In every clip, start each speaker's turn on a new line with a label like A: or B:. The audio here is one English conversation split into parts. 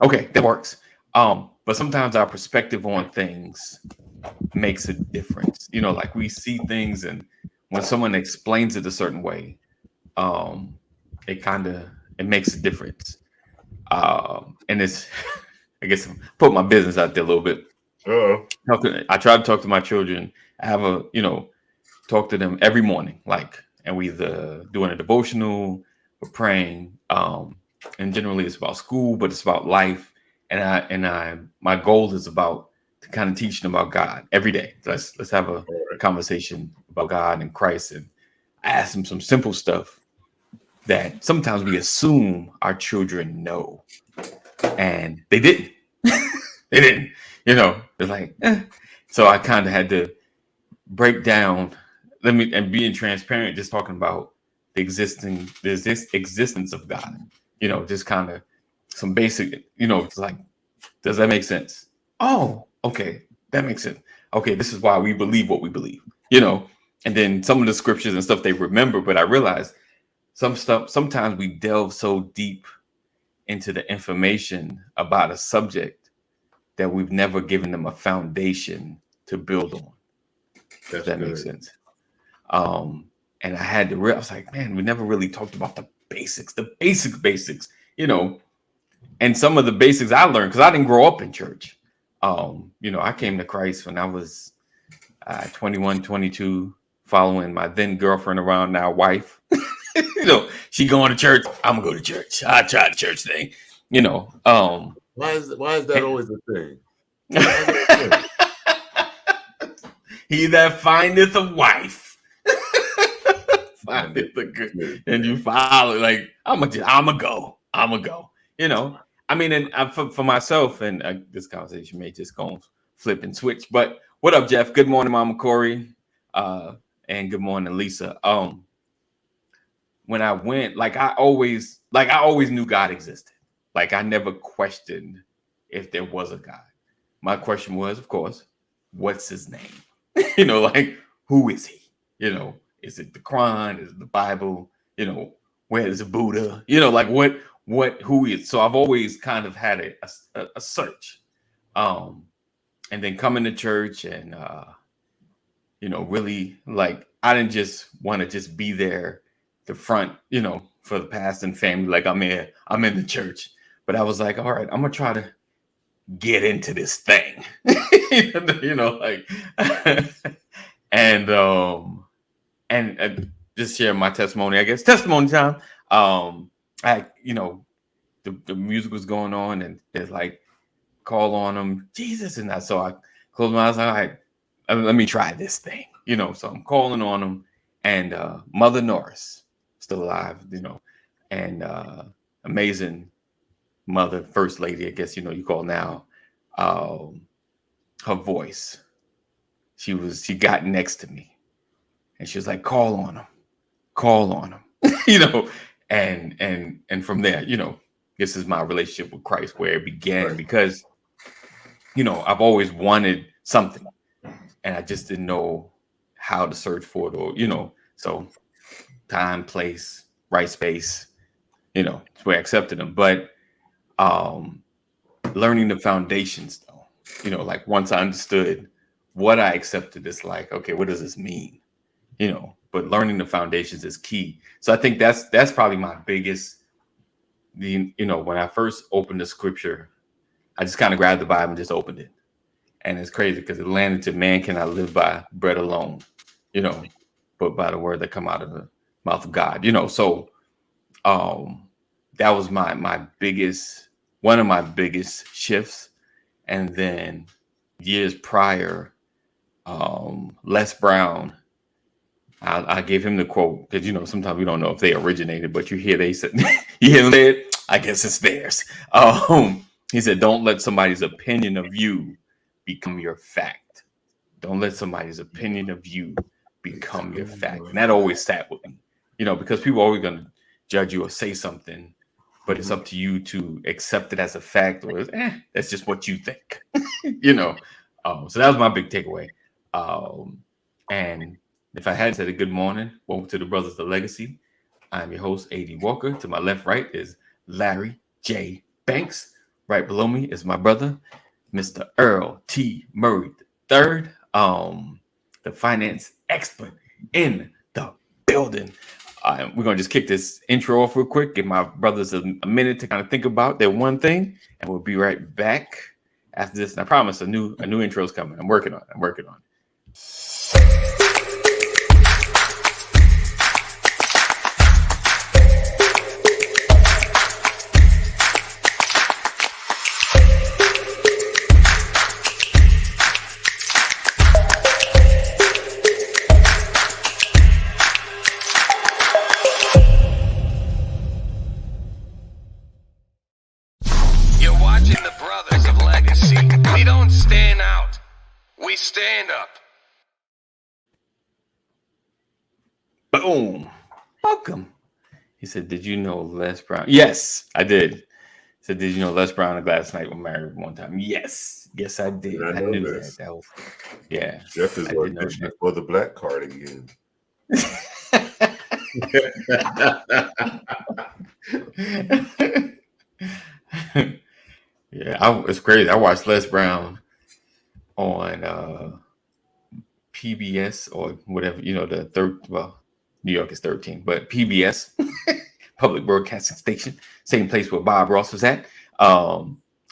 A: Okay, that works. But sometimes our perspective on things makes a difference. Like we see things, and when someone explains it a certain way, um, it makes a difference. And it's I guess put my business out there a little bit.
B: Uh-oh.
A: I try to talk to my children. I have talk to them every morning, and we either doing a devotional, we're praying, and generally it's about school, but it's about life. And my goal is about to kind of teach them about God every day. So let's have a
B: All right.
A: conversation about God and Christ, and I ask them some simple stuff that sometimes we assume our children know, and they didn't. They didn't. It's like, so I kind of had to break down. And being transparent, just talking about this existence of God. Just kind of some basic. It's like, does that make sense? Oh, okay, that makes sense. Okay, this is why we believe what we believe. And then some of the scriptures and stuff they remember, but I realized some stuff. Sometimes we delve so deep into the information about a subject that we've never given them a foundation to build on. If
B: That's
A: that makes
B: good.
A: sense. Um, and I had to I was like, man, we never really talked about the basics, and some of the basics I learned because I didn't grow up in church. I came to Christ when I was 21, 22, following my then girlfriend around, now wife. She going to church. I'm gonna go to church. I tried the church thing. You know, um,
B: Why is that always a thing? Why is that a thing?
A: he that findeth a wife findeth a good, and you follow. Like I'm gonna go. I mean, and for myself, and this conversation may just go flip and switch. But what up, Jeff? Good morning, Mama Corey, and good morning, Lisa. When I went, I always knew God existed. Like I never questioned if there was a God. My question was, of course, what's his name? Like who is he? Is it the Quran? Is it the Bible? Where is the Buddha? Like who is? So I've always kind of had a search. Um, and then coming to church and really like I didn't just want to just be there the front, for the past and family, like I'm in the church. But I was like, all right, I'm gonna try to get into this thing. Like and just share my testimony, I guess. Testimony time. I the music was going on and there's like call on him, Jesus, and that. So I closed my eyes, all right, let me try this thing. So I'm calling on him, and Mother Norris still alive, and amazing mother, first lady, I guess you call now. Um, her voice, she got next to me, and she was like, call on him, and from there, this is my relationship with Christ where it began
B: Right.
A: because I've always wanted something, and I just didn't know how to search for it, or so time, place, right space, it's where I accepted them. But um learning the foundations though, like once I understood what I accepted, it's like, okay, what does this mean? But learning the foundations is key. So I think that's probably my biggest, when I first opened the scripture, I just kind of grabbed the Bible and just opened it. And it's crazy because it landed to man cannot live by bread alone, you know, but by the word that come out of the mouth of God, So um that was my biggest, one of my biggest shifts. And then years prior, Les Brown, I gave him the quote because sometimes we don't know if they originated, but you hear they said you hear them say it, I guess it's theirs. He said, "Don't let somebody's opinion of you become your fact. Don't let somebody's opinion of you become your fact." And that always sat with me, because people are always going to judge you or say something, but it's up to you to accept it as a fact, or that's just what you think, you know. So that was my big takeaway. And if I hadn't said a good morning, welcome to the Brothers of Legacy. I'm your host, AD Walker. To my left, right is Larry J. Banks. Right below me is my brother, Mr. Earl T. Murray III, the finance expert in the building. We're gonna just kick this intro off real quick, give my brothers a minute to kind of think about their one thing, and we'll be right back after this. And I promise a new intro is coming. I'm working on it.
C: You're watching the Brothers of Legacy. We don't stand out. We stand up.
A: Boom. Welcome. He said, "Did you know Les Brown?" Yes, I did. He said, "Did you know Les Brown and Gladys Knight were married one time?" Yes, I did. I knew that. That was, yeah.
B: Jeff is auditioning for the Black Card again.
A: Yeah, it's crazy. I watched Les Brown on PBS or whatever, the third. Well, New York is 13, but PBS, Public Broadcasting Station, same place where Bob Ross was at.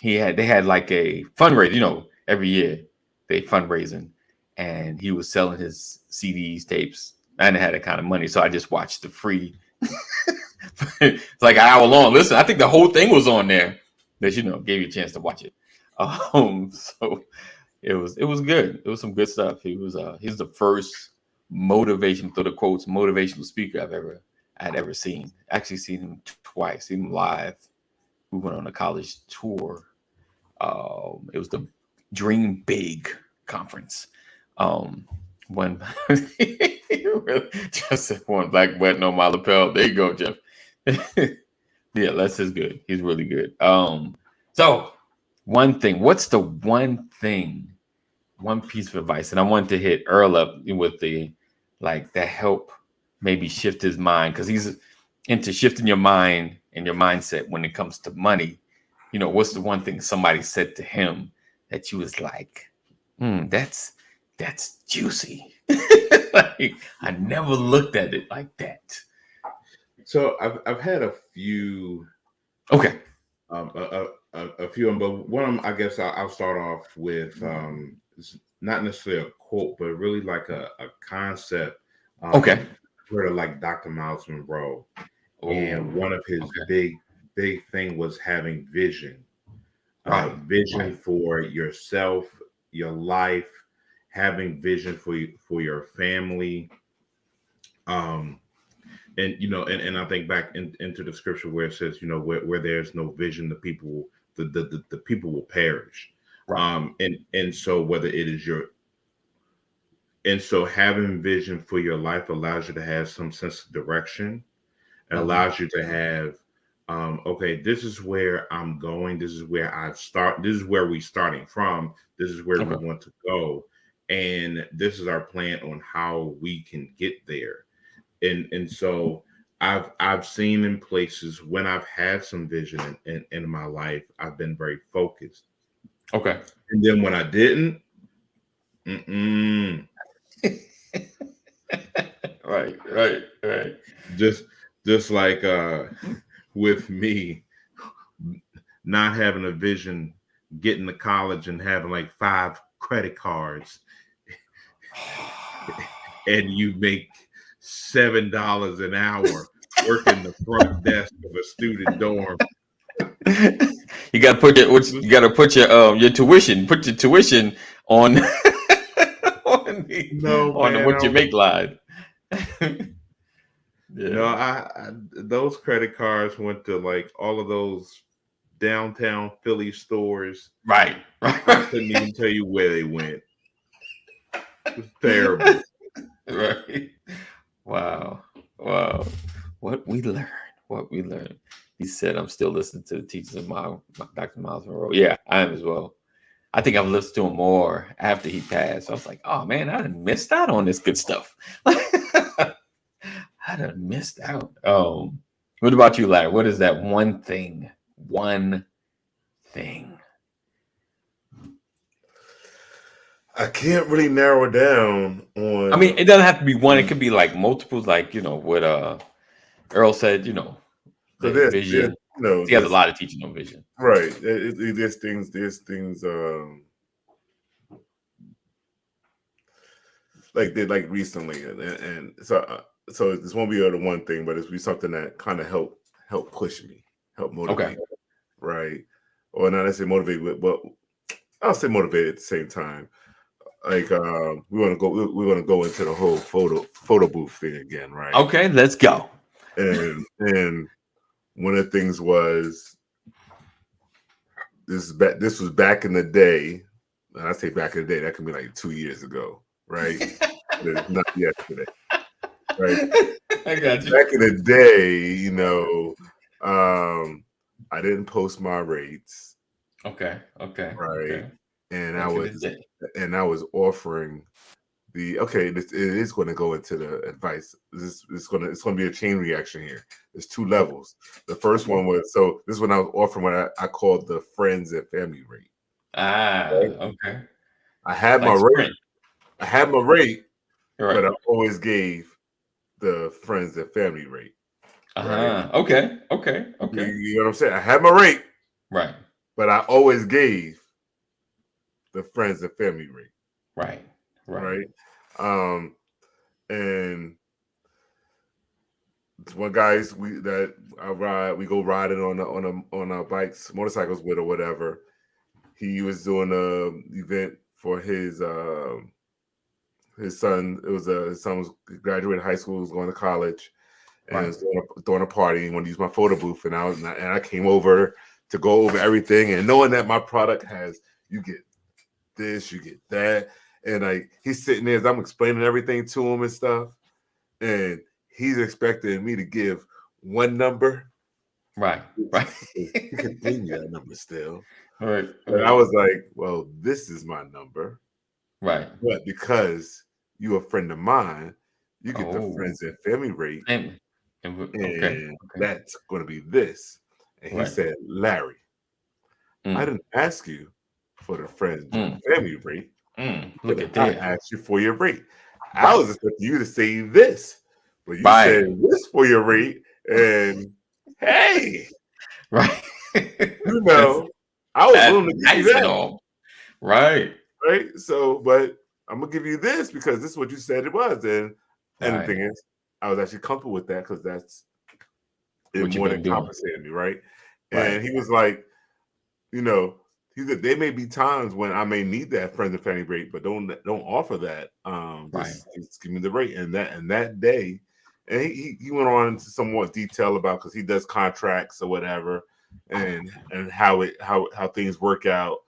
A: They had like a fundraiser. Every year they fundraising, and he was selling his CDs, tapes. I didn't have that kind of money, so I just watched the free. It's like an hour long. Listen, I think the whole thing was on there. That gave you a chance to watch it. So it was good. It was some good stuff. He's the first motivational speaker I'd ever seen. Actually seen him twice. Seen him live. We went on a college tour. It was the Dream Big conference. When just said one black button on my lapel. There you go, Jeff. Yeah, Les is good. He's really good. So one thing. What's the one thing? One piece of advice, and I wanted to hit Earl up with that help maybe shift his mind, because he's into shifting your mind and your mindset when it comes to money. What's the one thing somebody said to him that you was like, that's juicy. Like, I never looked at it like that.
B: So I've had a few.
A: Okay.
B: A few of them, but one of them, I guess I'll start off with not necessarily a quote, but really like a concept.
A: Okay.
B: Heard of like Dr. Miles Monroe, and one of his big thing was having vision. Vision for yourself, your life, having vision for your family. And I think back into the scripture where it says, where there's no vision, the people will perish.
A: Right.
B: And so whether it is so having vision for your life allows you to have some sense of direction. It allows you to have, okay, this is where I'm going. This is where This is where we're starting from. This is where we want to go. And this is our plan on how we can get there. And so I've seen in places when I've had some vision in my life, I've been very focused.
A: Okay.
B: And then when I didn't,
A: Right.
B: Just like with me not having a vision, getting to college and having like 5 credit cards, and you make $7 an hour working the front desk of a student dorm.
A: You got to put your tuition. Put your tuition on what you make line.
B: I those credit cards went to like all of those downtown Philly stores.
A: Right.
B: I couldn't even tell you where they went. It was terrible.
A: Right. Wow. What we learned. He said, "I'm still listening to the teachings of Dr. Miles Monroe." Yeah, I am as well. I think I've listened to him more after he passed. I was like, oh man, I done missed out on this good stuff. I done missed out. What about you, Larry? What is that one thing thing?
B: I can't really narrow it down on.
A: I mean, it doesn't have to be one. It could be like multiples, like what Earl said.
B: So
A: The vision. He has a
B: there's
A: lot of teaching on vision.
B: right. There's things. Like recently, and so this won't be the one thing, but it's be something that kind of help push me, help motivate,
A: Okay.
B: right? Or not necessarily motivate, but I'll say motivate at the same time. Like we want to go into the whole photo booth thing again, right?
A: Okay, let's go.
B: And one of the things was this was back in the day. And I say back in the day, that could be like 2 years ago, right? It's not yesterday, right?
A: I got you.
B: Back in the day, I didn't post my rates,
A: Okay.
B: right?
A: Okay.
B: And
A: Back in the day.
B: I was offering it is going to go into the advice. It's going to be a chain reaction here. There's 2 levels. The first one was this is when I was offering what I called the friends and family rate. Right?
A: Okay.
B: I had
A: Like
B: my rate.
A: Sprint.
B: I had my rate,
A: Right.
B: but I always gave the friends and family rate. Right?
A: Okay.
B: You know what I'm saying? I had my rate,
A: Right.
B: but I always gave the friends and family rate.
A: Right.
B: And one guys we go riding on our bikes, motorcycles with or whatever. He was doing a event for his son. His son was graduating high school, was going to college, and was throwing a party. And wanted to use my photo booth, and I came over to go over everything, and knowing that my product has, you get this, you get that, and he's sitting there as I'm explaining everything to him and stuff, and he's expecting me to give one number.
A: Right.
B: He could bring me that number still.
A: Right.
B: And I was like, well, this is my number.
A: Right.
B: But because you're a friend of mine, you get the friends and family rate.
A: And
B: that's going to be this. And he said, Larry, I didn't ask you for the friends and family rate.
A: Look at that.
B: I asked you for your rate. I was expecting you to say this, but you said this for your rate. And hey,
A: right.
B: I was willing to give you that.
A: Right.
B: So, but I'm gonna give you this because this is what you said it was. And the thing is, I was actually comfortable with that because that's it more than compensating me, right? And he was like, he said there may be times when I may need that friends and family rate, but don't offer that. Just give me the rate. And that day, and he went on into some more detail about because he does contracts or whatever, and how things work out.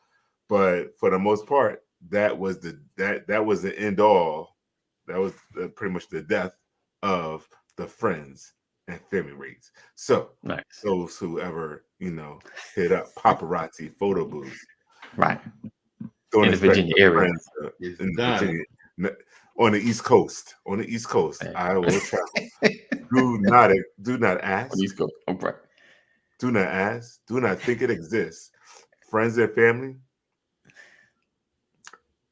B: But for the most part, that was the end all. That was pretty much the death of the friends and family rates. So those who ever hit up paparazzi photo booths,
A: right,
B: don't
A: in the Virginia area,
B: Virginia, on the East Coast. On the East Coast, I will travel. do not ask.
A: On the East Coast, okay.
B: Do not ask. Do not think it exists. Friends and family.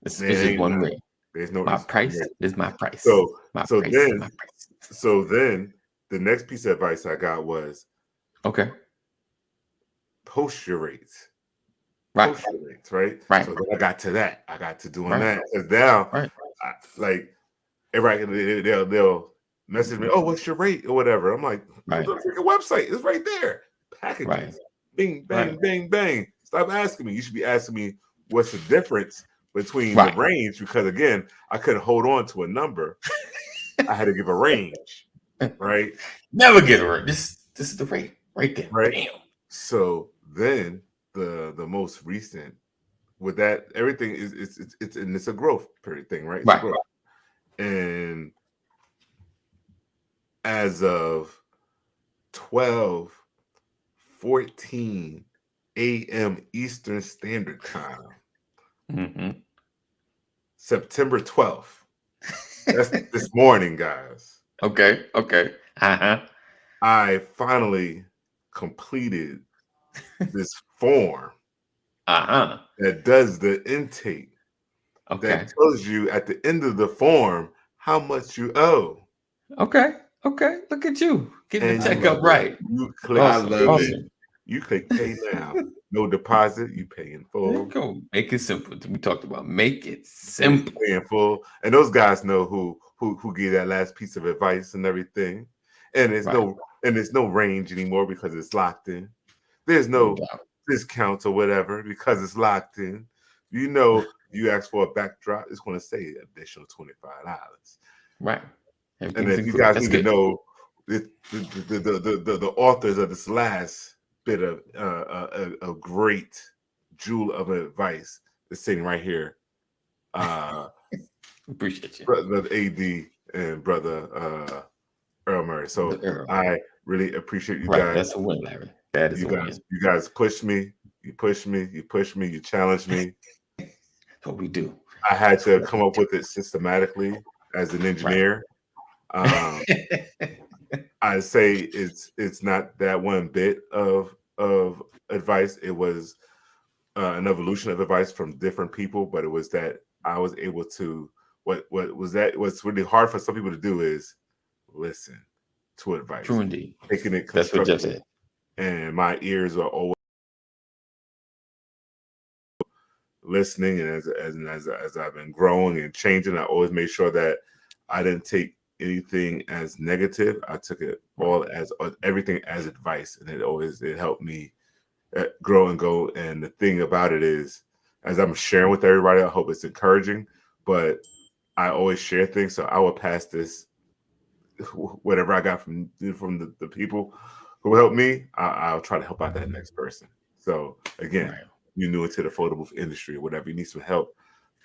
A: This is one way.
B: There's no
A: price. This is my price.
B: So then the next piece of advice I got was post your rates.
A: Right.
B: Post your rates, right?
A: Right.
B: So I got to that. I got to doing that. Because now, everybody they'll message me, oh, what's your rate or whatever. I'm like, go to the website. It's right there. Packages.
A: Right.
B: Bing, bang, bang, bang. Stop asking me. You should be asking me what's the difference between the range, because again, I couldn't hold on to a number. I had to give a range, right?
A: Never get a range. This is the rate right there.
B: Right.
A: Damn.
B: So then the most recent with that, everything it's a growth period thing, right?
A: Right.
B: And as of 12:14 a.m. Eastern Standard Time. September 12th. That's this morning, guys.
A: Okay.
B: I finally completed this form
D: that does the intake.
A: Okay.
D: That tells you at the end of the form how much you owe.
A: Okay. Look at you getting
D: And
A: the tech
B: I
A: up
B: love
A: right.
D: You click
B: I
A: Awesome.
B: love
A: Awesome.
B: it.
D: You click pay now. No deposit. You pay in
A: There you
D: full.
A: go. Make it simple. We talked about make it
D: Pay
A: simple.
D: in full. And those guys know who gave that last piece of advice and everything. And there's
A: Right.
D: no range anymore because it's locked in. There's
A: No
D: no
A: doubt.
D: discounts or whatever because it's locked in. You know, you ask for a backdrop, it's going to say additional $25.
A: Right.
D: And
A: Everything's
D: if you
A: included.
D: guys
A: That's
D: need to
A: good.
D: know the authors of this last bit of a great jewel of advice is sitting right here.
A: Appreciate you.
D: Brother AD and brother Earl Murray. So
A: Earl.
D: I really appreciate you
A: Right.
D: guys.
A: That's a win, Larry. That is a win.
D: You guys push me, you challenge me.
A: That's what we do.
D: I had to come up with it systematically as an engineer. I say it's not that one bit of advice. It was an evolution of advice from different people, but it was that I was able to what's really hard for some people to do is listen to advice.
A: True indeed.
D: Taking it
A: That's what Jeff
D: constructive.
A: said.
D: And my ears are always listening, and as I've been growing and changing, I always made sure that I didn't take anything as negative. I took it all as everything as advice, and it helped me grow and go. And the thing about it is, as I'm sharing with everybody, I hope it's encouraging, but I always share things, so I will pass this whatever I got from the people who helped me. I'll try to help out that next person. So again, you're new into the foldable industry or whatever, you need some help.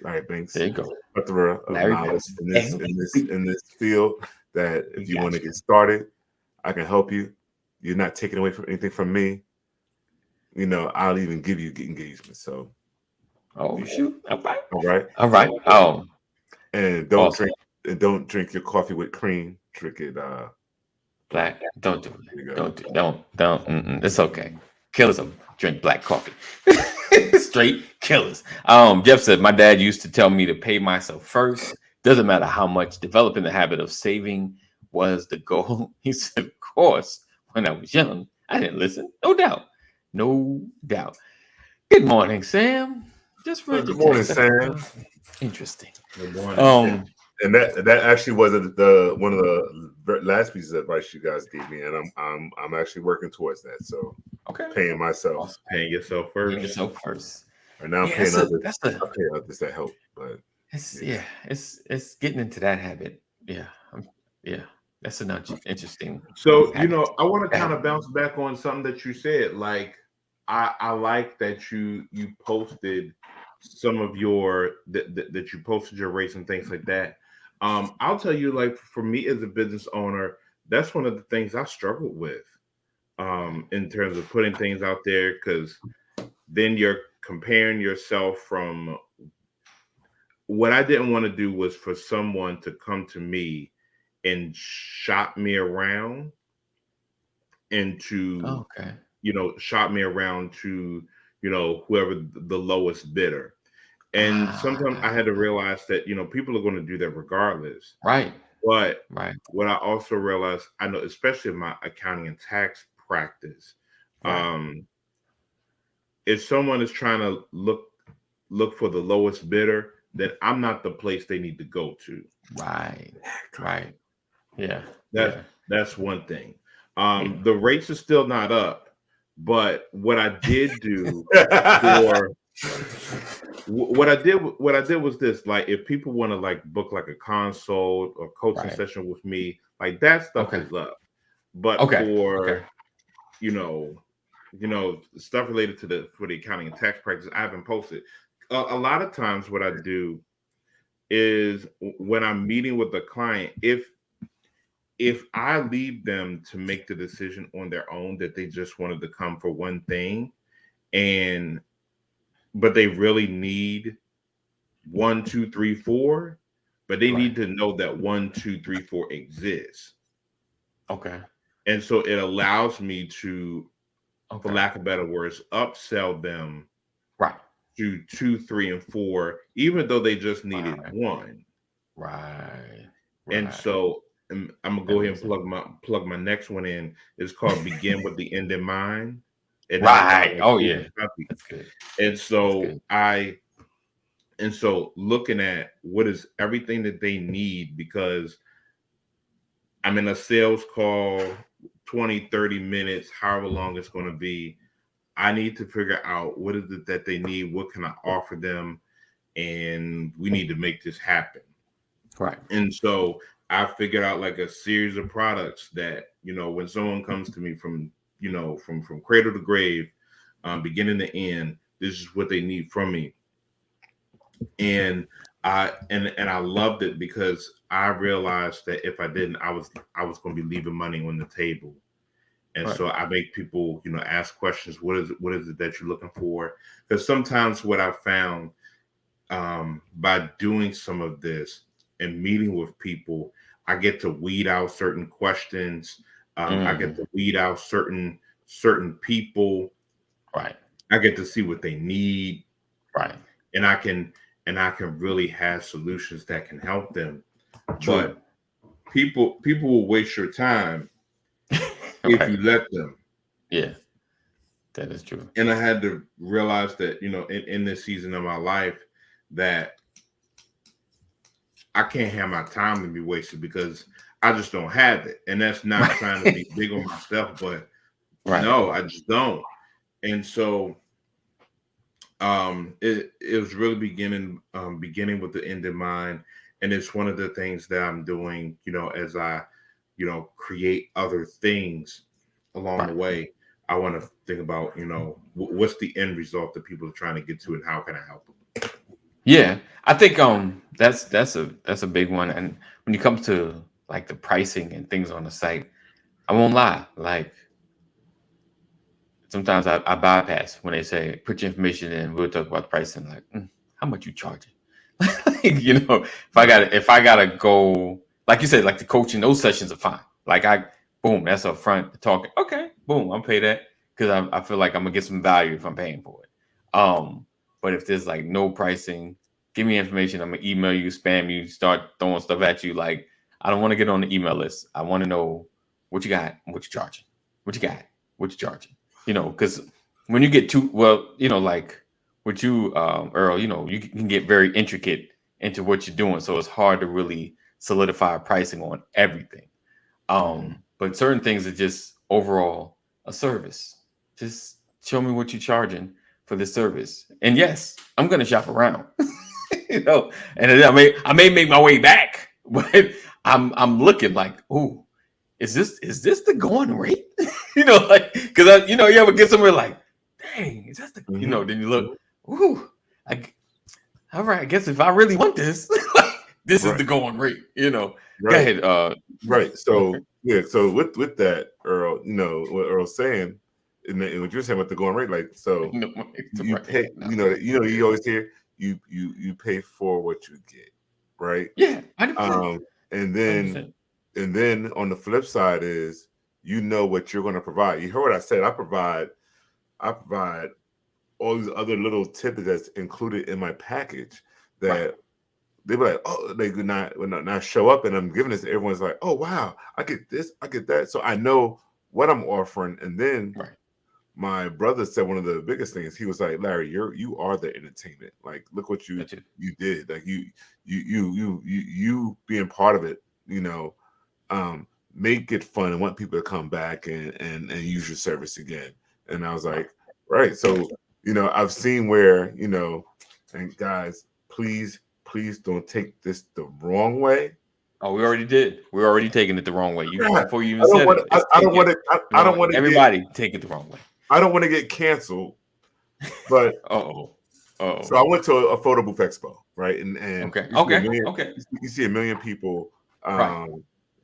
D: Larry Banks,
A: there you go.
D: Plethora of knowledge in this field. That if you want to get started, I can help you. You're not taking away from anything from me. You know, I'll even give you engagement. So,
A: Shoot! All right.
D: And don't drink your coffee with cream. Drink it
A: black. Don't do it. Don't. It's okay. Killers drink black coffee. Straight killers. Jeff said my dad used to tell me to pay myself first. Doesn't matter how much. Developing the habit of saving was the goal. He said, of course, when I was young, I didn't listen. No doubt. Good morning, Sam. Just read
D: good morning, Sam.
A: Interesting.
B: Good morning.
D: And that actually wasn't one of the last pieces of advice you guys gave me, and I'm actually working towards that. So paying myself,
B: paying yourself first.
A: Paying yourself first.
D: And now I'm paying others. I pay others that help, but
A: it's getting into that habit. That's an interesting.
B: So habit. I want to kind of bounce back on something that you said. Like I like that you posted some of your that you posted your race and things like that. I'll tell you, like for me as a business owner, that's one of the things I struggled with in terms of putting things out there, because then you're comparing yourself from what I didn't want to do was for someone to come to me and shop me around and to shop me around to whoever the lowest bidder. And sometimes I had to realize that people are going to do that regardless,
A: right?
B: But what I also realized, I know, especially in my accounting and tax practice, if someone is trying to look for the lowest bidder, then I'm not the place they need to go to.
A: Right. Yeah.
B: That's one thing. The rates are still not up, but what I did do what I did was this: like, if people want to like book like a consult or coaching session with me, like that stuff is up. But for stuff related to for the accounting and tax practice, I haven't posted. A lot of times what I do is when I'm meeting with a client, if I leave them to make the decision on their own that they just wanted to come for one thing, but they really need 1, 2, 3, 4, but they need to know that 1, 2, 3, 4 exists. And so it allows me to, for lack of better words, upsell them to 2, 3, and 4, even though they just needed
A: Right.
B: one.
A: Right.
B: And so I'm gonna
A: That
B: go ahead
A: makes
B: and plug my next one in. It's called Begin with the End in Mind. And that was out
A: Right.
B: by
A: Oh
B: Stephen
A: yeah.
B: Covey.
A: That's good.
B: And
A: That's
B: so
A: good.
B: looking at what is everything that they need, because I'm in a sales call, 20, 30 minutes, however long it's going to be. I need to figure out what is it that they need, what can I offer them, and we need to make this happen.
A: Right.
B: And so I figured out like a series of products that, when someone comes to me from cradle to grave, beginning to end, this is what they need from me. And I loved it because I realized that if I didn't, I was going to be leaving money on the table. And
A: Right.
B: so I make people, ask questions. What is it that you're looking for? Because sometimes what I found by doing some of this and meeting with people, I get to weed out certain questions. I get to weed out certain people.
A: Right.
B: I get to see what they need.
A: Right.
B: And I can really have solutions that can help them.
A: True.
B: But people will waste your time if you let them.
A: Yeah, that is true.
B: And I had to realize that, in this season of my life, that I can't have my time to be wasted because I just don't have it. And that's not trying to be big on myself, but no, I just don't. And so it was really beginning with the end in mind. And it's one of the things that I'm doing, as I, create other things along the way. I want to think about, what's the end result that people are trying to get to, and how can I help them?
A: Yeah, I think that's a big one. And when it comes to like the pricing and things on the site, I won't lie. Like sometimes I bypass when they say put your information in. We'll talk about the pricing. Like how much you charging? If I gotta go, like you said, like the coaching, those sessions are fine. Like that's up front talking. Okay, boom, I'll pay that because I feel like I'm gonna get some value if I'm paying for it. But if there's like no pricing, give me information. I'm gonna email you, spam you, start throwing stuff at you. Like I don't want to get on the email list. I want to know what you got, what you charging, what you got, what you charging. Because when you get too like with you, Earl, you can get very intricate into what you're doing, so it's hard to really solidify pricing on everything. But certain things are just overall a service. Just show me what you're charging for this service. And yes, I'm gonna shop around. And I may make my way back, but I'm looking like, ooh, is this the going rate? Like because you ever get somewhere like, dang, is that the then you look, ooh, all right, I guess if I really want this, this is the going rate, Go ahead.
D: Right. So yeah, so with that, Earl, what Earl's saying, and what you're saying about the going rate, like so you pay, you always hear you pay for what you get, right?
A: Yeah, 100%.
D: And then on the flip side is what you're going to provide. You heard what I said. I provide all these other little tidbits that's included in my package that they be like, oh, they would not show up, and I'm giving this. Everyone's like, oh wow, I get this, I get that, so I know what I'm offering. And then my brother said one of the biggest things. He was like, Larry, you are the entertainment. Like, look what you did. Like you being part of it. Make it fun and want people to come back and use your service again. And I was like, right. So I've seen where and guys, please don't take this the wrong way.
A: Oh, we already did. We're already taking it the wrong way. Before you even said it.
D: I don't want
A: everybody take it the wrong way.
D: I don't want to get canceled. But
A: So
D: I went to a photo booth expo, right? And
A: okay.
D: You see a million people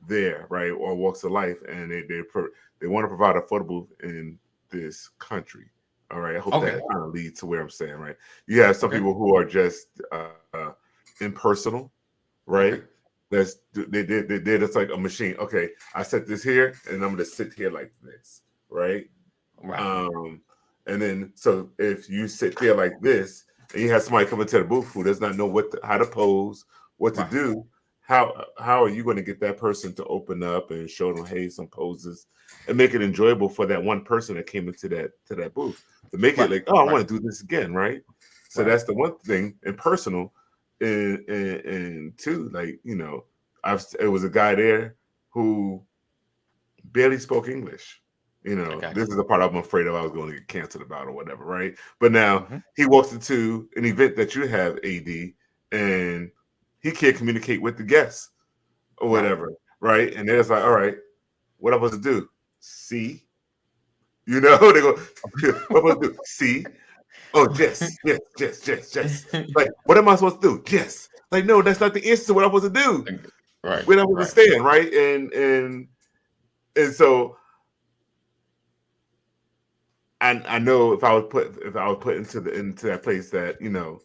D: there, right, or walks of life, and they want to provide a photo booth in this country. All right, I hope that kind of leads to where I'm saying, right? You have some people who are just impersonal, right? They just like a machine. Okay, I set this here, and I'm gonna sit here like this, right? And then so if you sit there like this, and you have somebody come into the booth who does not know how to pose, what to
A: Right.
D: do, how are you going to get that person to open up and show them, hey, some poses, and make it enjoyable for that one person that came into that booth to make
A: Right.
D: it like, oh, I
A: Right.
D: want to do this again, right? So
A: Right.
D: that's the one thing, and personal, and two, like, you know, it was a guy there who barely spoke English. You know,
A: Okay.
D: this is the part I'm afraid of I was going to get canceled about or whatever, right? But now
A: Mhm.
D: he walks into an event that you have, AD, and he can't communicate with the guests or
A: Right.
D: whatever, right? And there's like, all right, what am I supposed to do? See? You know, they go, what am I supposed to do? See? Oh, yes. Like, what am I supposed to do? Yes. Like, no, that's not the answer to what I'm supposed to do.
A: Right.
D: Where I'm
A: Right.
D: supposed to stand, right? And so I know if I was put into that place that, you know,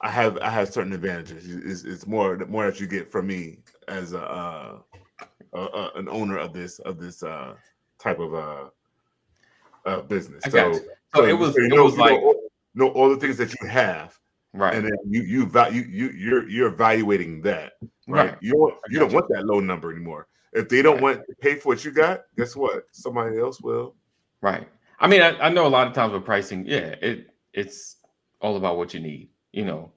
D: I have certain advantages. It's more that you get from me as an owner of this type of business.
A: I got
D: So
A: you. So it was like
D: know all the things that you have,
A: right.
D: and then you're evaluating that, right?
A: Right.
D: You
A: I
D: don't
A: got
D: want that low number anymore. If they don't
A: Right.
D: want to pay for what you got, guess what? Somebody else will.
A: Right. I mean, I know a lot of times with pricing, yeah, it's all about what you need. You know,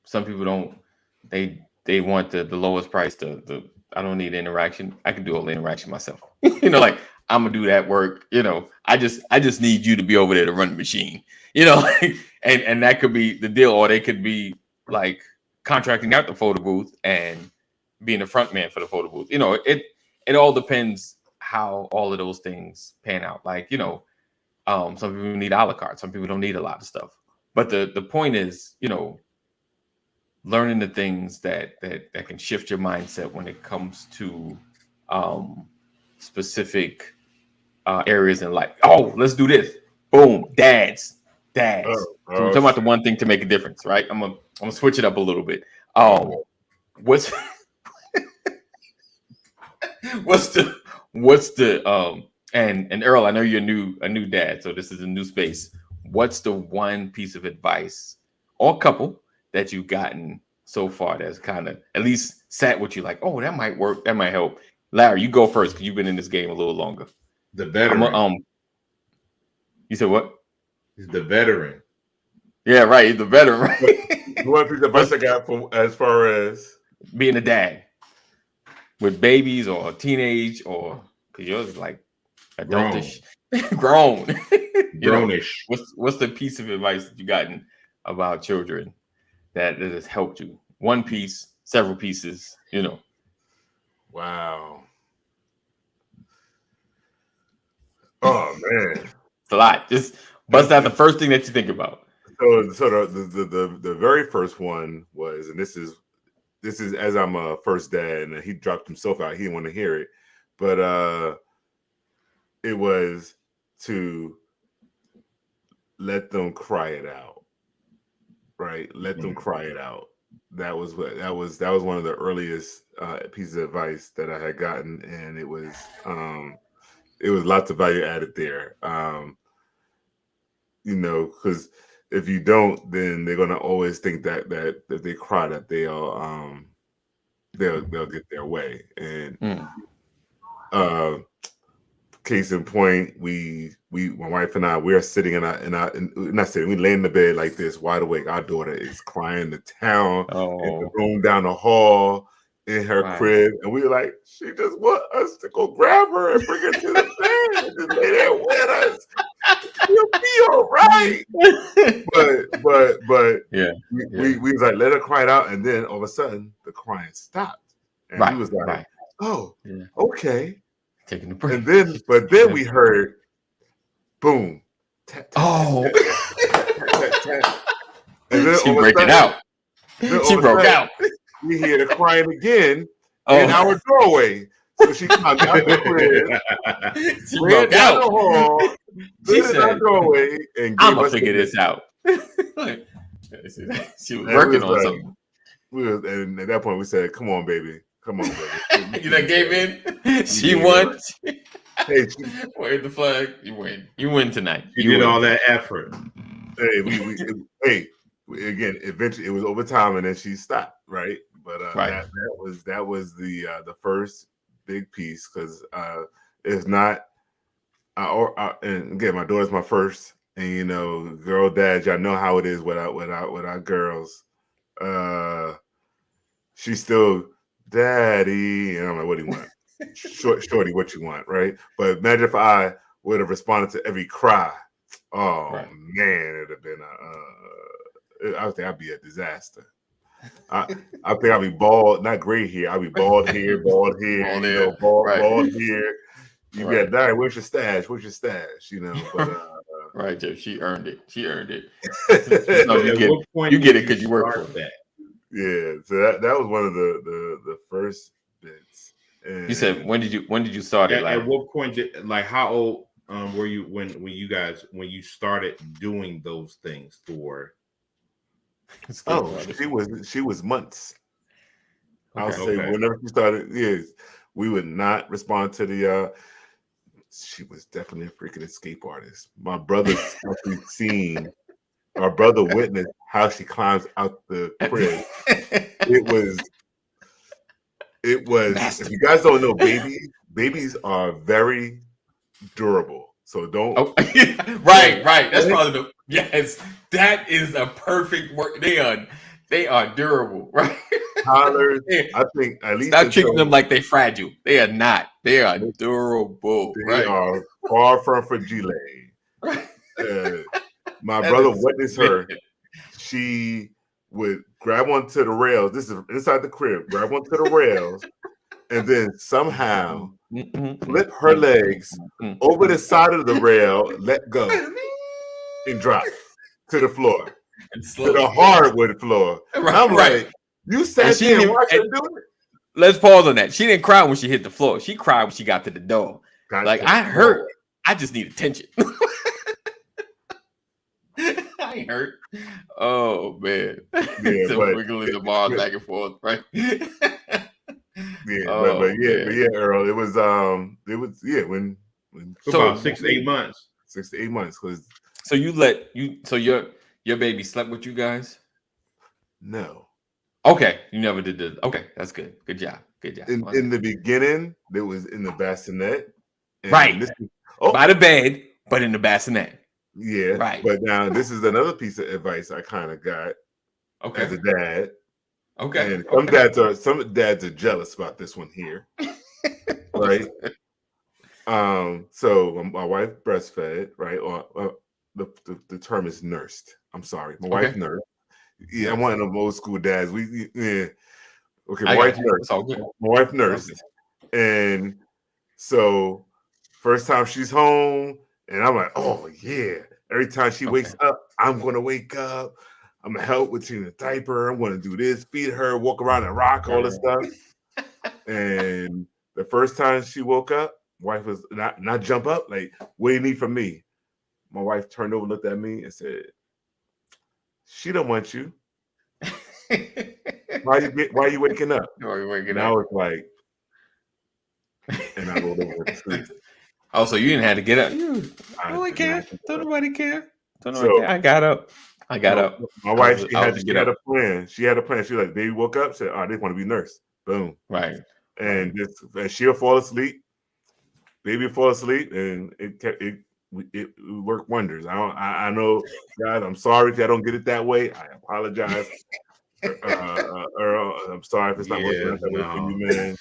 A: some people don't. They want the lowest price. The I don't need interaction. I can do all the interaction myself. You know, like I'm gonna do that work. You know, I just need you to be over there to run the machine. You know, and that could be the deal, or they could be like contracting out the photo booth and being the front man for the photo booth. You know, it all depends how all of those things pan out. Like, you know, some people need a la carte, some people don't need a lot of stuff. But the point is, you know, learning the things that can shift your mindset when it comes to specific areas in life. Oh, let's do this. Boom, dads. So we're talking about the one thing to make a difference, right? I'm gonna switch it up a little bit. What's and Earl, I know you're a new dad, so this is a new space. What's the one piece of advice or couple that you've gotten so far that's kind of at least sat with you like, oh, that might work, that might help? Larry, you go first because you've been in this game a little longer.
B: The veteran.
A: You said what?
B: He's the veteran.
A: Yeah, right. He's the veteran, right?
D: The one piece of advice I got from as far as
A: being a dad with babies or teenage, or because yours is like adultish, grown.
B: Grownish.
A: What's the piece of advice that you gotten about children that has helped you? One piece, several pieces, you know.
D: Wow. Oh man.
A: It's a lot. Just bust out the first thing that you think about.
D: So the very first one was, and this is as I'm a first dad, and he dropped himself out. He didn't want to hear it, but it was to let them cry it out, right? Let them cry it out. That was one of the earliest pieces of advice that I had gotten, and it was lots of value added there. You know, because if you don't, then they're gonna always think that if they cry, that they'll get their way. And case in point, my wife and I, we're sitting not sitting, we lay in the bed like this, wide awake. Our daughter is crying the town in the room down the hall in her crib, and we were like, she just want us to go grab her and bring her to the bed and just lay there with us. You'll be all right. But
A: yeah,
D: we was like, let her cry it out, and then all of a sudden the crying stopped, and we was like, oh, okay,
A: taking a break.
D: And then we heard, boom, tap, tap,
A: oh,
D: tap, tap, tap. And then
A: she breaking out. She broke out.
D: We hear the crying again in our doorway. So she climbed out the crib,
A: she broke
D: down
A: out.
D: the hall,
A: She said,
D: our doorway, and
A: I'm gonna figure this out. She was working on something.
D: And at that point, we said, "Come on, baby, come on, baby."
A: You done gave in. She won.
D: Hey,
A: wave the flag. You win. You win tonight.
B: You did all that effort.
D: Again, eventually it was over time, and then she stopped, right? But
A: Right.
D: that was the first big piece, because if not, and again, my daughter's my first, and you know, girl dads, y'all know how it is with our girls. She's still daddy, and I'm like, what do you want? Shorty, what you want, right? But imagine if I would have responded to every cry. Oh
A: Right.
D: man, it'd have been I think I'd be a disaster. I think I'd be bald, not gray hair. I'd be bald here, bald here,
A: Bald
D: you
A: here,
D: know, bald
A: right.
D: here. You
A: Right.
D: get that. Where's your stash? Where's your stash? You know, but
A: Right, Jeff. She earned it. She earned it.
B: So
A: you
B: at
A: get
B: what point
A: you get
B: did
A: it because you work for
B: start
A: it.
B: that?
D: yeah. So that was one of the first bits. And
A: You said when did you start it?
B: At what point did, like, how old were you when you started doing those things for?
D: she was months. I'll say
B: Okay.
D: whenever she started, yes, we would not respond to the. She was definitely a freaking escape artist. My brother's actually seen. Our brother witnessed how she climbs out the crib. It was.
A: Nasty.
D: If you guys don't know, babies are very durable. So don't.
A: Oh, right. That's probably yes. That is a perfect word. They are durable, right?
D: Toddlers, I think at least
A: Stop treating them like they fragile. They are not. They are durable.
D: They
A: Right.
D: are far from fragile. My brother witnessed her. She would grab onto the rails. This is inside the crib. Grab onto the rails, and then somehow flip her legs over the side of the rail, let go, and drop to the floor, to the hardwood floor.
A: Right,
D: I'm
A: right.
D: like, you sat there and watched her do it.
A: Let's pause on that. She didn't cry when she hit the floor. She cried when she got to the door. Like, I hurt. I just need attention. I ain't hurt. Oh man.
D: Yeah,
A: so
D: but
A: wiggling the ball back and forth, right?
D: Yeah,
A: Oh,
D: but yeah, Earl. It was when
B: So about 6 to 8 months.
D: 6 to 8 months, because
A: so your baby slept with you guys?
D: no.
A: Okay, you never did this. Okay, that's good. Good job.
D: In the beginning, there was in the bassinet, and
A: Right. By the bed, but in the bassinet.
D: Yeah,
A: Right.
D: But now this is another piece of advice I kind of got as a dad.
A: Okay.
D: And some dads are jealous about this one here, right? So my wife breastfed, right? Or the term is nursed. I'm sorry, my wife nursed. Yeah, I'm one of them old school dads. Okay, my wife nursed. My wife nursed, and so first time she's home, and I'm like, oh yeah. Every time she wakes up, I'm gonna wake up. I'm gonna help with changing the diaper. I'm gonna do this, feed her, walk around and rock all this stuff. And the first time she woke up, wife was not jump up, like, what do you need from me? My wife turned over, looked at me, and said, she don't want you. Why are you waking up? And I was like, and I rolled over to sleep.
A: Oh, so you didn't have to get up. Nobody care. Don't nobody care. I got up.
D: My wife, she had a plan. She had a plan. She was like, baby woke up, said, oh, they want to be nursed. Boom.
A: Right.
D: And she'll fall asleep. Baby will fall asleep, and it worked wonders. I know, guys, I'm sorry if I don't get it that way. I apologize. Earl, I'm sorry if it's not working out that way for you, man.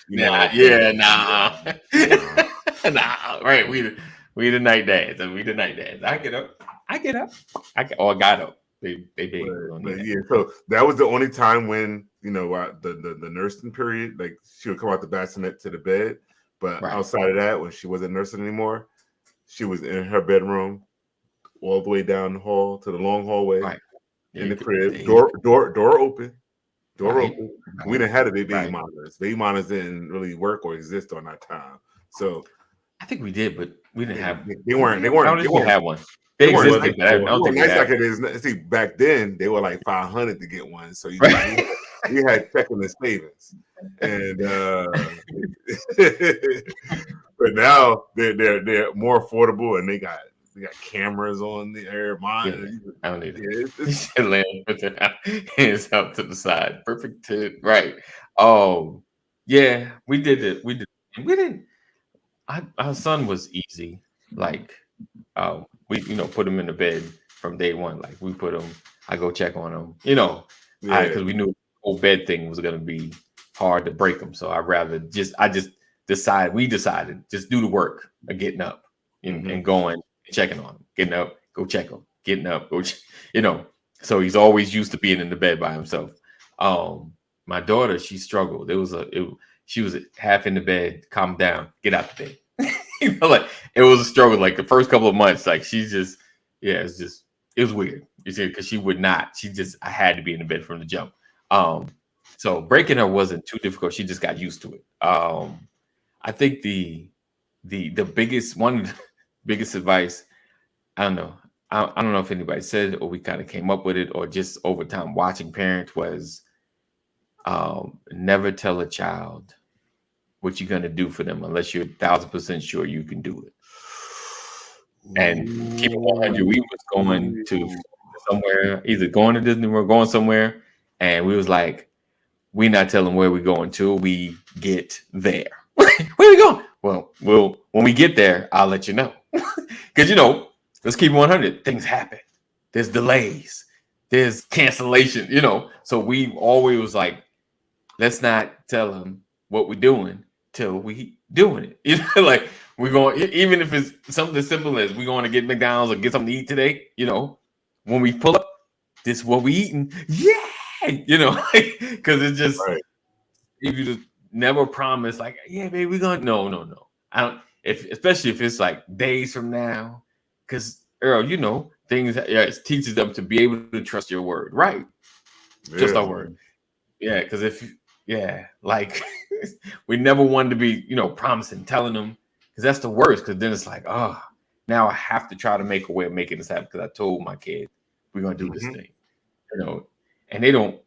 A: Nah. Right. We the night dads. I get up. I got up. They
D: but yeah. So that was the only time when the nursing period. Like, she would come out the bassinet to the bed, but outside of that, when she wasn't nursing anymore, she was in her bedroom, all the way down the hall to the long hallway, in the crib, door open. Open. We didn't have the baby monitors. Baby monitors didn't really work or exist on that time. So
A: I think we did, but we didn't have.
D: They weren't. They
A: have one. They existed, but I don't think
D: nice like it is. See, back then they were like $500 to get one. So you had checking the savings, and but now they're more affordable, and they got We got cameras on the air. Mine.
A: Yeah, I don't need it.
D: Yeah,
A: He said, "Lamb, put your hands out to the side." Perfect. Right. Oh, yeah. We did it. We did. We didn't. Our son was easy. Like, we put him in the bed from day one. Like we put him. I go check on him. Because we knew the whole bed thing was gonna be hard to break him. So I just decided. We decided just do the work of getting up and going, checking on him, getting up, go check him, getting up, So he's always used to being in the bed by himself. My daughter, she struggled. She was half in the bed, calm down, get out the bed. Like it was a struggle. Like the first couple of months, like it was weird. You see, because she would not. I had to be in the bed from the jump. So breaking her wasn't too difficult. She just got used to it. I think the biggest advice, I don't know. I don't know if anybody said it or we kind of came up with it or just over time watching parents was never tell a child what you're going to do for them unless you're 1,000% sure you can do it. And keep it 100. We was going to somewhere, either going to Disney World, going somewhere, and we was like, we're not telling where we're going till we get there. Where are we going? Well, when we get there, I'll let you know. Because let's keep it 100. Things happen. There's delays. There's cancellation. So we always was like, let's not tell them what we're doing till we doing it. Like we're going, even if it's something as simple as we're going to get McDonald's or get something to eat today. When we pull up, this is what we eating. Yeah, because it's just if you just never promise, like, yeah, baby, we're going. No. I don't. Especially if it's like days from now, because Earl, things. Yeah, it teaches them to be able to trust your word, right? Yeah. Just our word. Yeah, because like we never wanted to be, promising, telling them, because that's the worst. Because then it's like, oh, now I have to try to make a way of making this happen because I told my kid we're gonna do this thing, and they don't.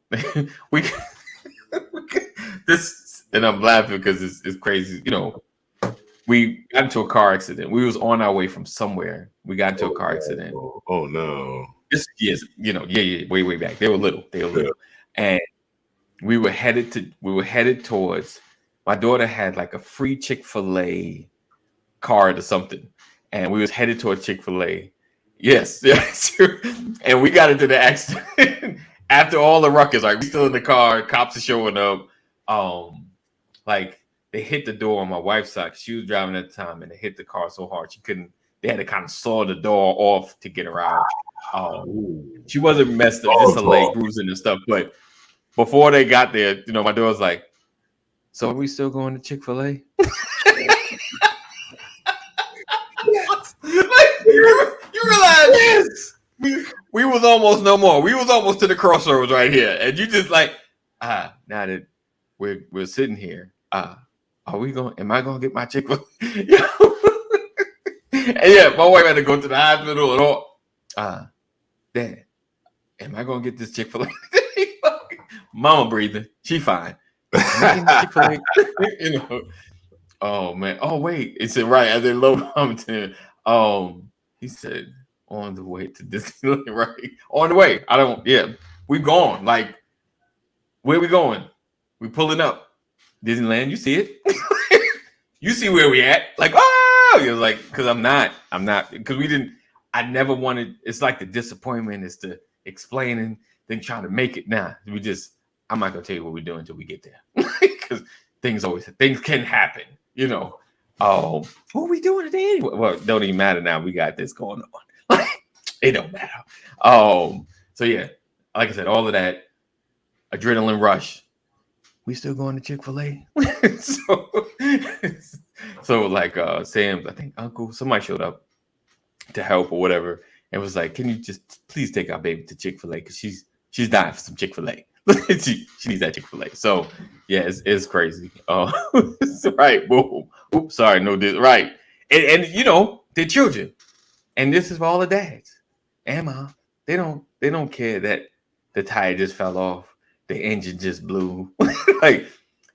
A: This, and I'm laughing because it's crazy. We got into a car accident. We was on our way from somewhere. We got into a car accident.
D: Oh no!
A: This is way back. They were little, and we were headed towards. My daughter had like a free Chick-fil-A card or something, and we was headed towards Chick-fil-A. Yes, and we got into the accident after all the ruckus. Like we still in the car, cops are showing up. Like they hit the door on my wife's side. She was driving at the time, and they hit the car so hard she couldn't. They had to kind of saw the door off to get her out. She wasn't messed up, just a leg bruising and stuff. But before they got there, my daughter was like, "So are we still going to Chick-fil-A?" You realize this? We was almost no more. We was almost to the crossroads right here, and you just like, now that we're sitting here, are we going? Am I going to get my Chick-fil-A? And yeah, my wife had to go to the hospital and all. Dad, am I going to get this Chick-fil-A? Mama breathing, she fine. Chick-fil-A? Oh man. Oh wait, it said right as they low Compton. He said on the way to Disneyland, right? On the way. We gone. Like, where we going? We pulling up. Disneyland, you see it? You see where we at? Like, you're like, because I'm not, because I never wanted, it's like the disappointment is the explaining, then trying to make it. Nah, I'm not going to tell you what we're doing until we get there. Because things can happen, what are we doing today anyway? Well, it don't even matter now. We got this going on. It don't matter. So yeah, like I said, all of that adrenaline rush. We still going to Chick-fil-A? so like Sam's, I think uncle, somebody showed up to help or whatever, and was like, "Can you just please take our baby to Chick-fil-A because she's dying for some Chick-fil-A." she needs that Chick-fil-A. So yeah, it's crazy. Right. Boom. Oops. Sorry. No. Right. And they're children, and this is for all the dads and mom. They don't care that the tire just fell off, the engine just blew. Like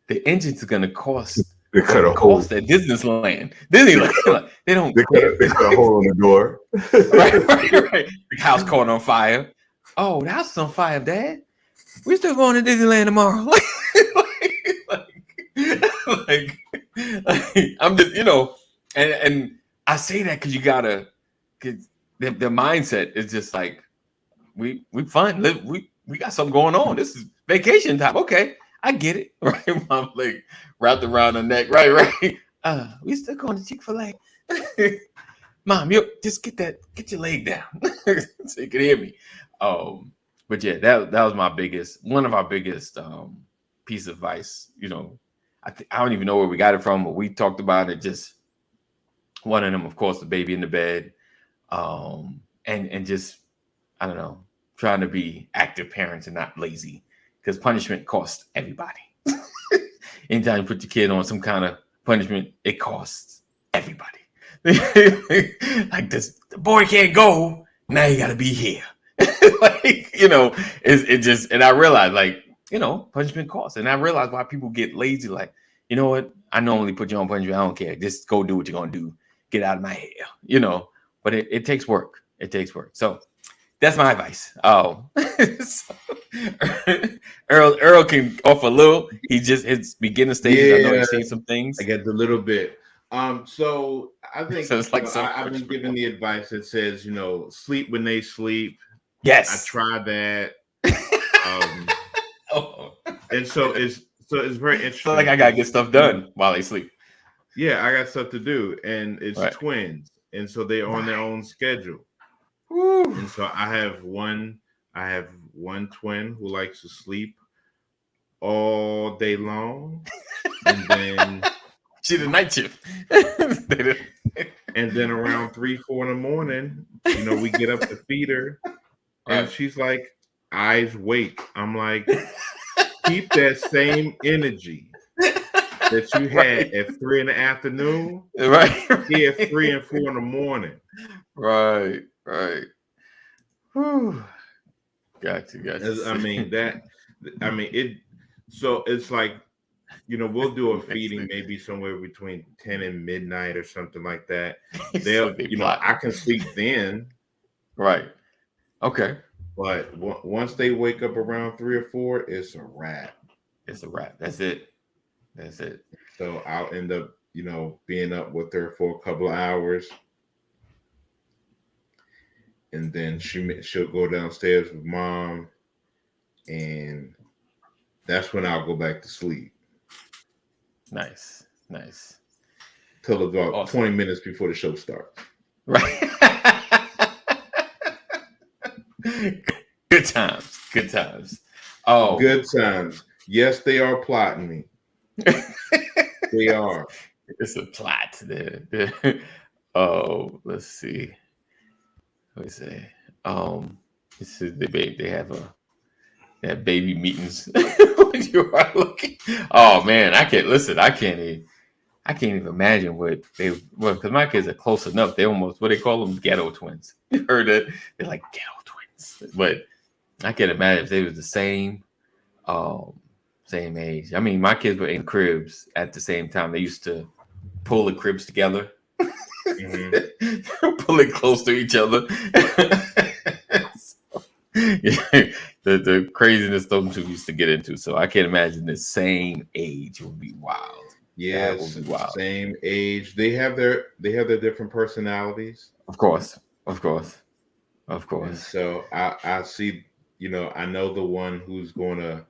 A: the engine's gonna cost
D: They cut a
A: It
D: hole.
A: costs at Disneyland. Disneyland, they don't
D: They cut a hole in the door.
A: right. The house caught on fire. Oh, the house is on fire, Dad. We're still going to Disneyland tomorrow. like, I'm just, and I say that because you gotta, because the mindset is just like, we fun. We got something going on. This is vacation time. Okay, I get it. Right, Mom, like wrapped around the neck. Right. We still going to Chick-fil-A. Mom, you just get your leg down so you can hear me. But yeah, that was one of our biggest piece of advice. I don't even know where we got it from, but we talked about it. Just one of them, of course, the baby in the bed, and just I don't know, trying to be active parents and not lazy, because punishment costs everybody. Anytime you put your kid on some kind of punishment, it costs everybody. Like this, the boy can't go. Now you got to be here. It just, and I realized, punishment costs, and I realized why people get lazy. Like, you know what? I normally put you on punishment. I don't care. Just go do what you're gonna do. Get out of my hair. But it takes work. It takes work. So that's my advice. So, Earl can offer a little. It's beginning stages. I know you've seen some things.
B: I get the little bit. So I think
A: So it's like
B: I've been given the advice that says, sleep when they sleep.
A: Yes,
B: I tried that.
A: Oh.
B: And so it's very interesting.
A: So like I gotta get stuff done while they sleep.
B: Yeah, I got stuff to do, and it's
A: Right.
B: twins, and so they're on their own schedule.
A: Woo.
B: And so I have one twin who likes to sleep all day long, and then
A: She's a night shift.
B: and then around 3-4 in the morning, we get up to feed her, and
A: Right.
B: she's like, eyes wake. I'm like, keep that same energy that you had at 3 in the afternoon,
A: Right.
B: here at 3 and 4 in the morning.
A: Right. Whew. Gotcha.
B: So it's like, we'll do a
A: Next
B: feeding
A: thing.
B: maybe somewhere between 10 and midnight or something like that.
A: So they plot.
B: I can sleep then,
A: Right. Okay.
B: but once they wake up around 3 or 4, it's a wrap.
A: It's a wrap. That's it.
B: So I'll end up, being up with her for a couple of hours. And then she'll go downstairs with Mom, and that's when I'll go back to sleep.
A: Nice.
B: Till about
A: Awesome.
B: 20 minutes before the show starts.
A: Right. Good times. Oh,
B: Good times. Yes, they are plotting me. They are.
A: It's a plot. Oh, let's see. Let me say. This is the baby. They have baby meetings when you are looking. Oh man, I can't even imagine because my kids are close enough. They almost, what they call them, ghetto twins. You heard it? They're like ghetto twins. But I can't imagine if they was the same age. I mean, my kids were in cribs at the same time. They used to pull the cribs together.
B: Mhm.
A: Pull it close to each other. The craziness those two used to get into. So I can't imagine the same age would be wild.
B: Yes,
A: That would be wild.
B: same age. They have their different personalities.
A: Of course.
B: And so I see, I know the one who's gonna,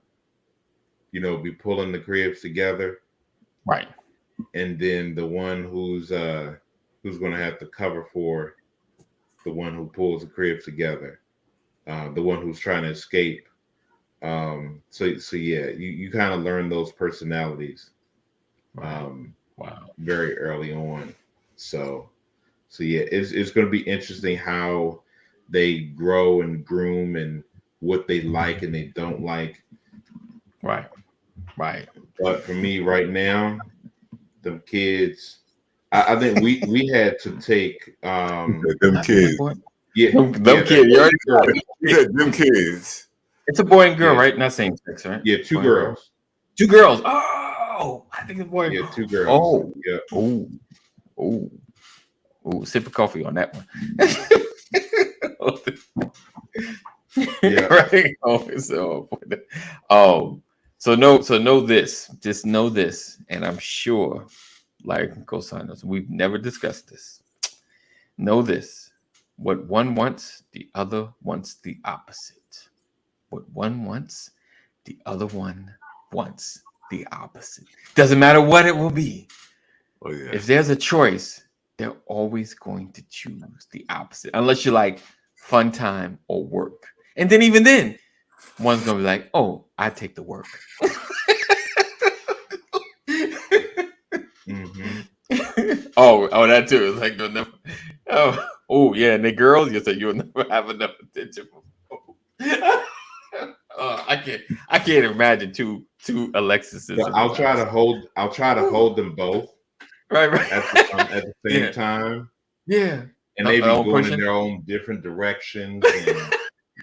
B: be pulling the cribs together,
A: Right.
B: and then the one who's gonna have to cover for the one who pulls the cribs together, the one who's trying to escape. So yeah, you kind of learn those personalities
A: Wow.
B: very early on. So yeah, it's going to be interesting how they grow and groom and what they like and they don't like.
A: Right.
B: But for me right now, the kids, I think we had to take
D: Them kids.
B: yeah,
A: Them kids. You already got it.
D: You said them kids.
A: It's a boy and girl,
B: Yeah.
A: right? Not same sex, right?
B: yeah, two
A: Boy and girl.
B: girls.
A: 2 girls. Oh, Oh, I think the boy.
B: Yeah, 2 girls. Yeah.
A: Oh, sip of coffee on that one.
B: Yeah.
A: Right. So know this. Just know this, and I'm sure, like cosigners, we've never discussed this. Know this: what one wants, the other wants the opposite. What one wants, the other one wants the opposite. Doesn't matter what it will be.
D: Oh yeah.
A: If there's a choice, they're always going to choose the opposite, unless you like fun time or work. And then even then, one's gonna be like, "Oh, I take the work." Oh, that too. It's like, never. Oh, yeah. And the girls, you said you'll never have enough attention. I can't imagine two Alexis's.
B: So I'll try to hold them both.
A: Right.
B: At the same time.
A: Yeah.
B: And they be going in their own different directions.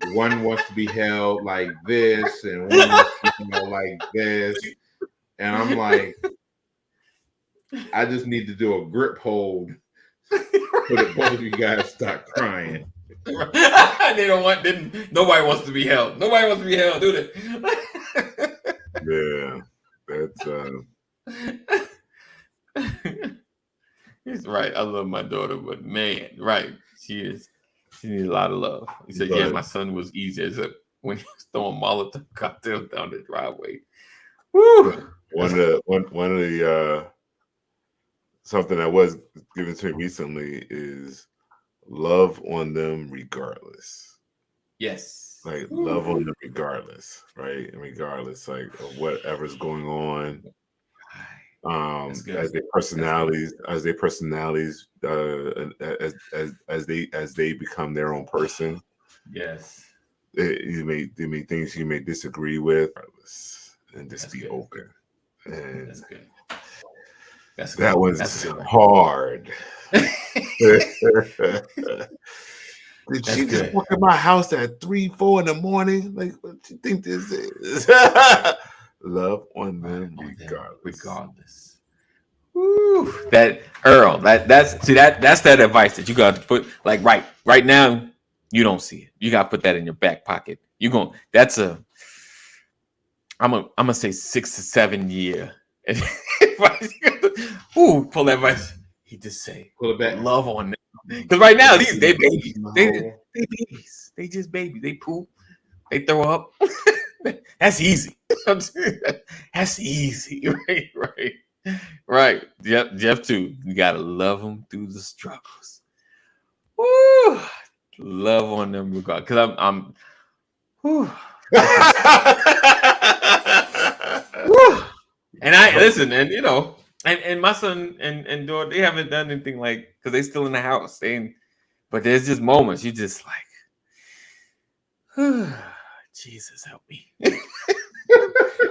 B: And one wants to be held like this, and one wants to be held like this. And I'm like, I just need to do a grip hold so that both of you guys stop crying.
A: They don't want. Nobody wants to be held. Nobody wants to be held, do
D: Yeah, that's.
A: He's right. I love my daughter, but man, right? She needs a lot of love. He said, "Yeah, my son was easy as when he was throwing Molotov cocktails down the driveway." Woo!
D: One of the something that was given to me recently is love on them regardless.
A: Yes.
D: Like love on them regardless, right? And regardless, like of whatever's going on. As their personalities, as they become their own person.
A: Yes.
D: They may things you may disagree with, and just be open. And
A: that's good.
D: That was hard. Did she just walk in my house at 3-4 in the morning? Like, what do you think this is? Love on them regardless.
A: Woo. That Earl, that's that advice that you got to put like right now. You don't see it. You got to put that in your back pocket. I'm gonna say 6 to 7 year. Ooh, pull that advice. He just say
B: pull it back.
A: Love on them. Because right now they babies. They babies. They just babies. They poop. They throw up. That's easy. That's easy. Right. Yep. Jeff too. You gotta love them through the struggles. Woo. Love on them regardless. Because I'm. Woo. Woo. And I listen, and you know, and my son and daughter, they haven't done anything like because they still in the house. But there's just moments you just like, Jesus help me.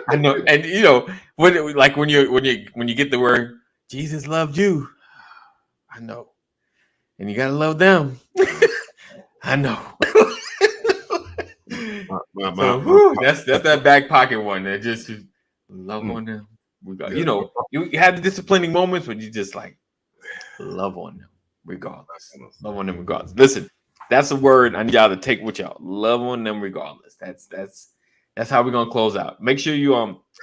A: I know, and you know when you get the word Jesus loved you, I know, and you gotta love them. I know. That's that back pocket one that just love on them. You know, you have the disciplining moments, but you just like love on them regardless. Love on them regardless. Listen, that's a word I need y'all to take with y'all. Love on them regardless. That's how we're gonna close out. Make sure you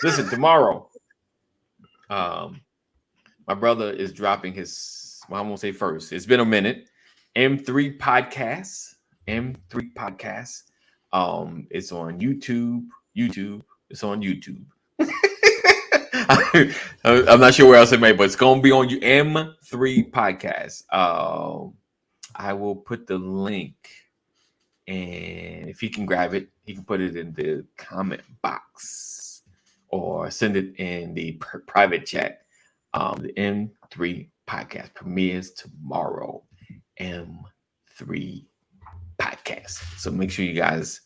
A: listen tomorrow. My brother is dropping his. Well, I won't say first. It's been a minute. M3 Podcast. M3 Podcast. It's on YouTube. It's on YouTube. I'm not sure where else it may, but it's gonna be on M3 Podcast. I will put the link, and if he can grab it, he can put it in the comment box or send it in the private chat. The M3 Podcast premieres tomorrow. M3 Podcast. So make sure you guys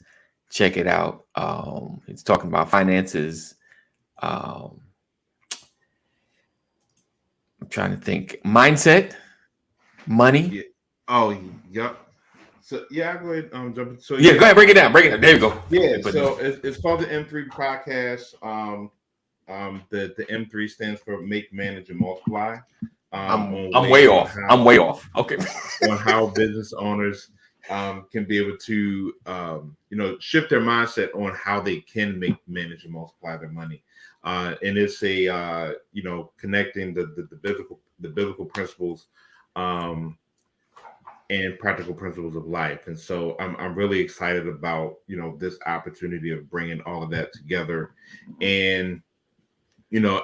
A: check it out. It's talking about finances. I'm trying to think. Mindset, money.
B: Yeah. Oh, yep. So yeah, I'll go ahead jump in. So
A: go ahead, break it down. There you go.
B: Yeah, so it's called the M3 Podcast. The M3 stands for Make, Manage, and Multiply.
A: I'm way off. I'm way off. Okay.
B: On how business owners can be able to shift their mindset on how they can make, manage, and multiply their money. And it's a connecting the biblical principles and practical principles of life. And so I'm really excited about this opportunity of bringing all of that together. And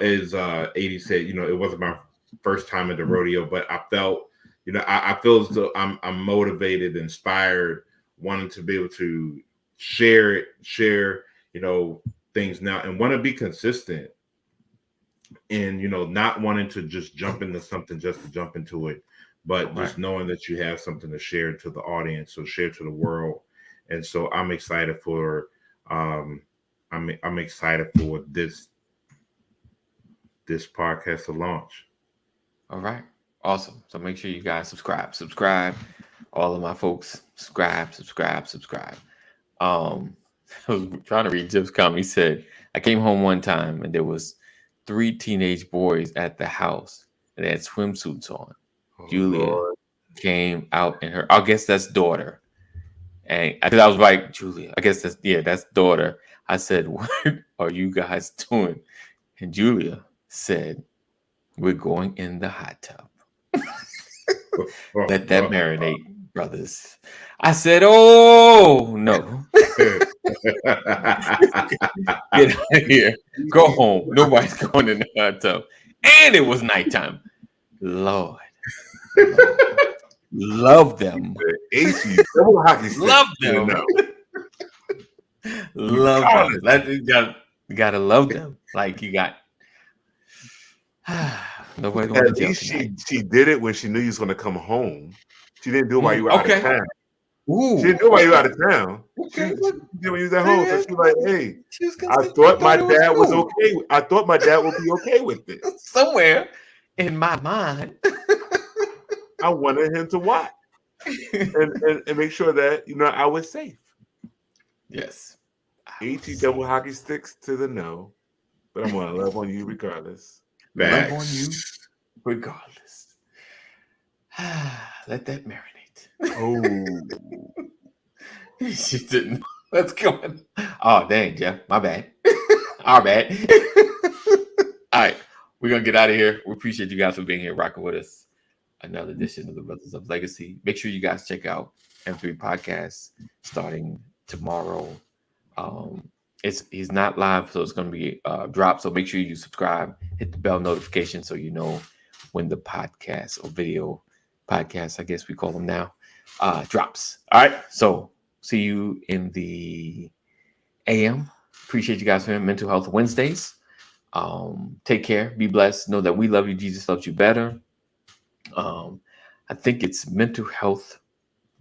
B: as AD said, it wasn't my first time at the rodeo, but I felt I feel as though I'm motivated, inspired, wanting to be able to share things now, and want to be consistent, and not wanting to just jump into something just to jump into it, but just knowing that you have something to share to the audience, so share to the world. And so I'm excited for I'm excited for this podcast to launch.
A: All right. Awesome. So make sure you guys subscribe. All of my folks, subscribe. I was trying to read Jim's comment. He said, I came home one time and there was 3 teenage boys at the house and they had swimsuits on. Julia came out in her, I guess that's daughter. And I was like, Julia, I guess that's daughter. I said, what are you guys doing? And Julia said, we're going in the hot tub. Let that marinate, brothers. I said, oh, no. Get out of here. Go home. Nobody's going in the hot tub. And it was nighttime. Lord. Love them. Love them. Love them. You gotta love them. Like you got nobody going
D: At least she did it when she knew you was gonna come home. She didn't do it while you were out of town.
A: Ooh.
D: She didn't do it while you were out of town.
A: Okay.
D: She did it when you was at home. So she was like, hey, I thought my dad was okay. I thought my dad would be okay with it.
A: Somewhere in my mind.
D: I wanted him to watch and make sure that I was safe.
A: Yes.
D: AT double hockey sticks to the no, but I'm gonna love on you regardless.
A: Love on you regardless. Let that marinate.
D: Oh,
A: She didn't. Let's go. Oh, dang, Jeff. My bad. Our bad. All right. We're going to get out of here. We appreciate you guys for being here, rocking with us. Another edition of the Brothers of Legacy. Make sure you guys check out M3 Podcast starting tomorrow. He's not live, so it's going to be dropped. So make sure you subscribe, hit the bell notification so you know when the podcast or video podcast, I guess we call them now, drops. All right. So see you in the AM. Appreciate you guys for Mental Health Wednesdays. Take care. Be blessed. Know that we love you. Jesus loves you better. I think it's Mental Health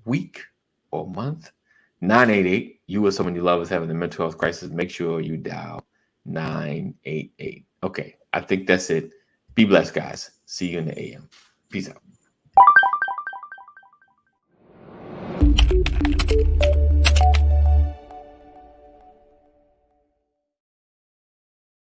A: Week or month. 988. You or someone you love is having a mental health crisis. Make sure you dial 988. Okay. I think that's it. Be blessed, guys. See you in the AM. Peace out.